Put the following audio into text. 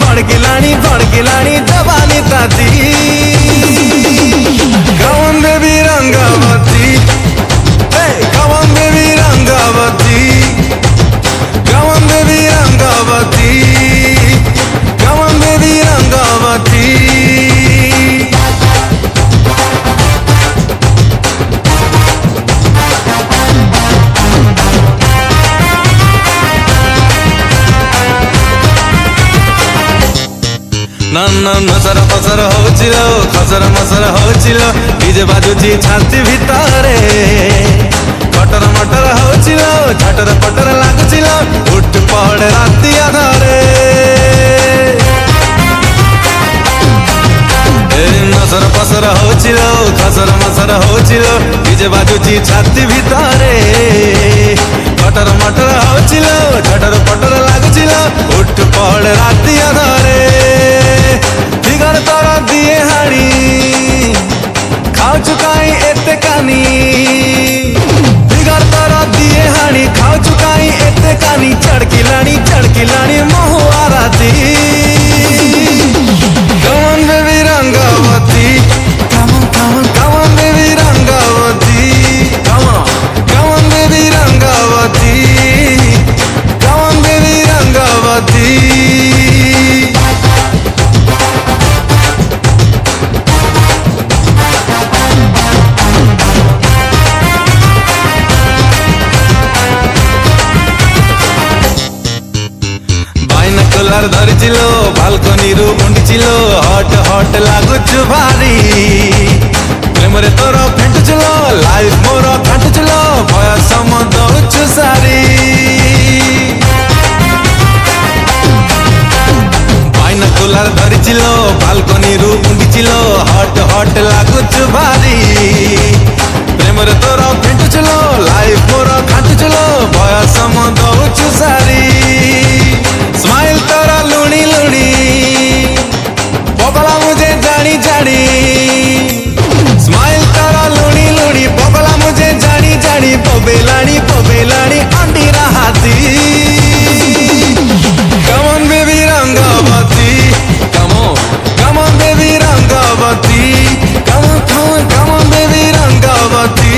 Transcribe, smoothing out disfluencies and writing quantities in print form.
भड़किलानी जवानी ताती। Come on baby Rangabati, hey come on baby Rangavati, come on baby Rangavati, come on baby Rangabati. नसर फसर होचिलो खसर मसर होचिलो DJ बाजुची छाती भितरे cutter मटर होचिलो झटर पटर लागुचिलो उठ पड़े राती आधारे। नसर फसर होचिलो खसर मसर होचिलो डीजे बाजुची छाती भितरे कटर मटर होचिलो झटर पटर लागुचिलो उठ पड़े राती आधारे। फिगर तोरा दिए हाड़ी खाओ चुकाई एते कानी, फिगर तोरा दिए हाड़ी खाओ चुकाई एते कानी चढ़किलानी महुआ राती। Come on baby Rangavati, come on baby Rangavati, come on baby Rangavati, come on baby Rangavati. Colour धरिचिलो बालकनी रु मुंडिचिलो हट हट लागुछु भारी प्रेम रे तोर फेंटुचिलो लाइफ मोर फेंटुचिलो भय समदउछु सारी। बाइना कलर धरिचिलो बालकनी रु मुंडिचिलो हट हट लागुछु भारी प्रेम रे तोर फेंटुचिलो लाइफ मोर फेंटुचिलो भय समदउछु सारी। स्माइल तोरा लुणी लुणी पगला मुझे जानी जानी, स्माइल तोरा लुणी लुणी पगला मुझे जानी जानी पबेलानी अंडी रहाती। Come on baby Rangavati, come on baby Rangavati, come on baby Rangabati.